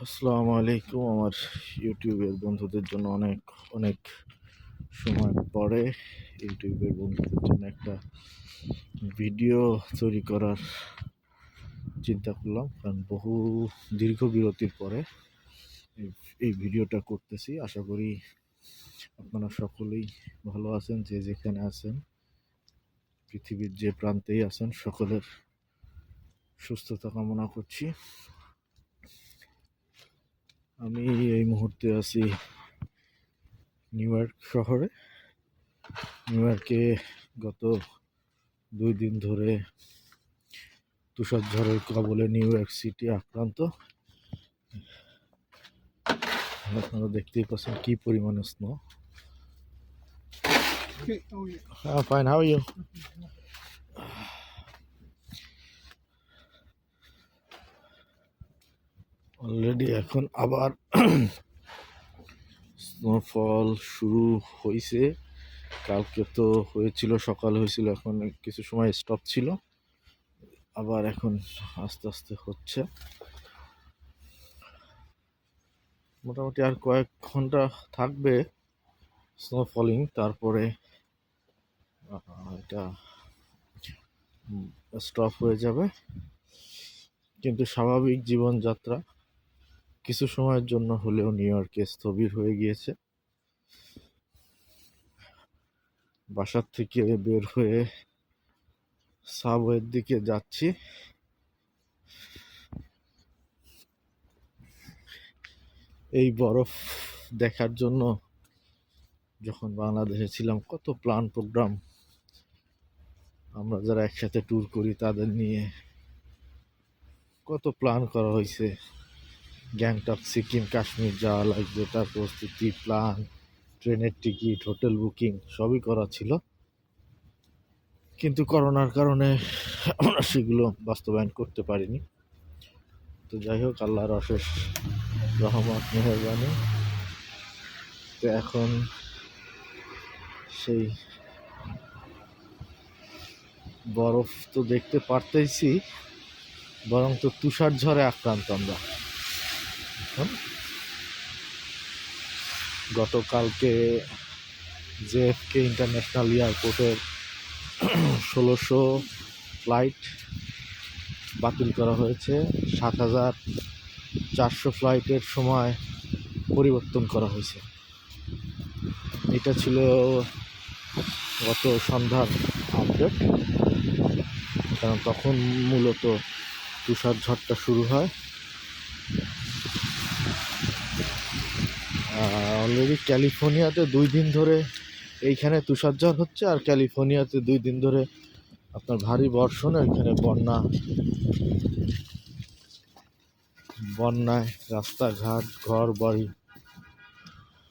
আসসালামু আলাইকুম। আমার ইউটিউবের বন্ধুদের জন্য অনেক অনেক সময় পরে ইউটিউবের বন্ধুদের জন্য একটা ভিডিও তৈরি করার চিন্তা করলাম, কারণ বহু দীর্ঘ বিরতির পরে এই ভিডিওটা করতেছি। আশা করি আপনারা সকলেই ভালো আছেন, যে যেখানে আছেন, পৃথিবীর যে প্রান্তেই আছেন, সকলের সুস্থতা কামনা করছি। আমি এই মুহূর্তে আছি নিউ ইয়র্ক শহরে। নিউ ইয়র্কে গত 2 দিন ধরে তুষার ঝড়ের কবলে নিউ ইয়র্ক সিটি আক্রান্ত। আপনারা দেখতেই পাচ্ছেন কি পরিমাণে snow. Fine, how are you? Already এখন আবার স্নোফল শুরু হয়েছে। কালকে তো হয়েছিল, সকালে হয়েছিল, এখন কিছু সময় স্টপ ছিল, আবার এখন আস্তে আস্তে হচ্ছে। মোটামুটি আর কয়েক ঘন্টা থাকবে স্নোফলিং, তারপরে এটা স্টপ হয়ে যাবে। কিন্তু স্বাভাবিক জীবনযাত্রা কিছু সময়ের জন্য হলেও নিউ ইয়র্কে স্থবির হয়ে গিয়েছে। বাসার থেকে বের হয়ে সাবওয়ের দিকে যাচ্ছি। এই বরফ দেখার জন্য যখন বাংলাদেশে ছিলাম, কত প্ল্যান প্রোগ্রাম, আমরা যারা একসাথে ট্যুর করি তাদের নিয়ে কত প্ল্যান করা হয়েছে। গ্যাংটক, সিকিম, কাশ্মীর যাওয়া লাগবে, তার প্রস্তুতি, প্ল্যান, ট্রেনের টিকিট, হোটেল বুকিং সবই করা ছিল। কিন্তু করোনার কারণে আমরা সেগুলো বাস্তবায়ন করতে পারিনি। তো যাই হোক, আল্লাহর অশেষ রহমত, মেহেরবানি। তো এখন সেই বরফ তো দেখতে পারতেইছি, বরং তো তুষার ঝড়ে আক্রান্ত আমরা। গতকালকে জেএফকে ইন্টারন্যাশনাল এয়ারপোর্টের 1600 ফ্লাইট বাতিল করা হয়েছে। 7400 ফ্লাইটের সময় পরিবর্তন করা হয়েছে। এটা ছিল গত সন্ধ্যার আপডেট, কারণ তখন মূলত তুষার ঝড়টা শুরু হয়। অলরেডি ক্যালিফোর্নিয়াতে 2 দিন ধরে এইখানে তুষার ঝড় হচ্ছে, আর ক্যালিফোর্নিয়াতে 2 দিন ধরে আপনার ভারী বর্ষণ, এখানে বন্যায় রাস্তাঘাট, ঘর বাড়ি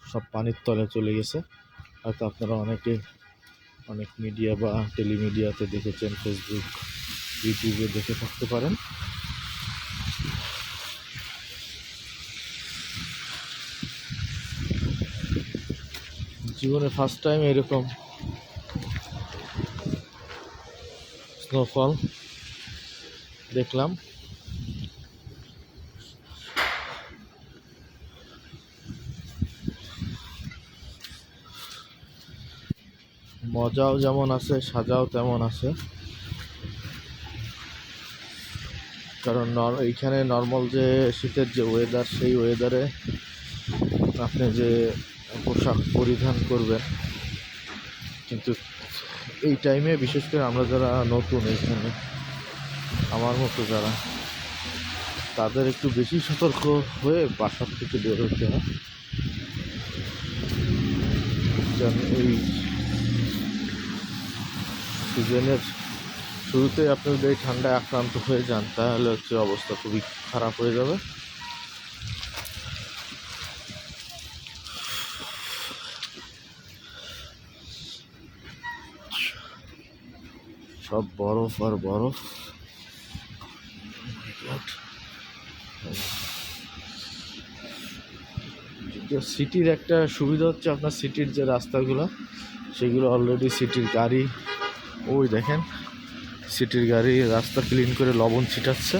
সব পানির তলে চলে গেছে। হয়তো আপনারা অনেক মিডিয়া বা টেলিমিডিয়াতে দেখেছেন, ফেসবুক, ইউটিউবে দেখে থাকতে পারেন। জীবনে ফার্স্ট টাইম এরকম স্নোফল দেখলাম। মজাও যেমন আছে, সাজাও তেমন আছে। কারণ এইখানে নর্মাল যে শীতের যে ওয়েদার, সেই ওয়েদারে আপনি যে পোশাক পরিধান করবেন, কিন্তু এই টাইমে বিশেষ করে আমরা যারা নতুন এইখানে, আমার মতো যারা, তাদের একটু বেশি সতর্ক হয়ে বাসার থেকে বের হতে হয়। যেন এই সিজনের শুরুতে আপনি যদি এই ঠান্ডায় আক্রান্ত হয়ে যান, তাহলে অবস্থা খুবই খারাপ হয়ে যাবে। সব বরফ আর বরফ। সিটির একটা সুবিধা হচ্ছে, আপনার সিটির যে রাস্তাগুলো, সেগুলো অলরেডি সিটির গাড়ি, ওই দেখেন সিটির গাড়ি রাস্তা ক্লিন করে লবণ ছিটাচ্ছে।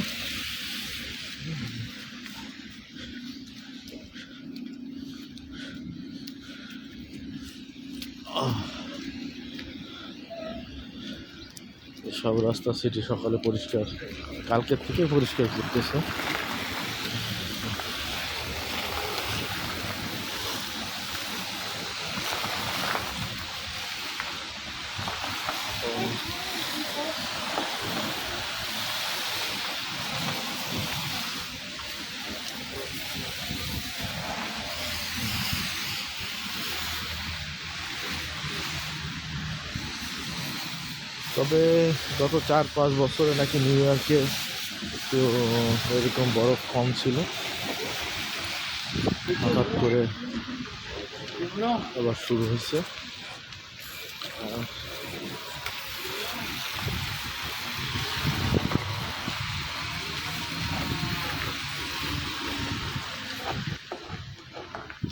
সব রাস্তা সিটি সকালে পরিষ্কার, কালকের থেকে পরিষ্কার করতেছে। তবে গত 4-5 বছরে নাকি নিউ ইয়র্কে একটু এরকম বরফ কম ছিল, হঠাৎ করে আবার শুরু হয়েছে।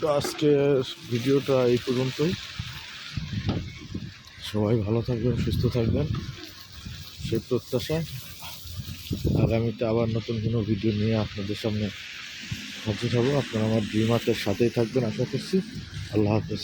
তো আজকের ভিডিওটা এই পর্যন্তই। সবাই ভালো থাকবেন, সুস্থ থাকবেন সেই প্রত্যাশায় আগামীতে আবার নতুন কোনো ভিডিও নিয়ে আপনাদের সামনে হাজির হব। আপনারা আমার ড্রিম আর্টের সাথেই থাকবেন আশা করছি। আল্লাহ হাফেজ।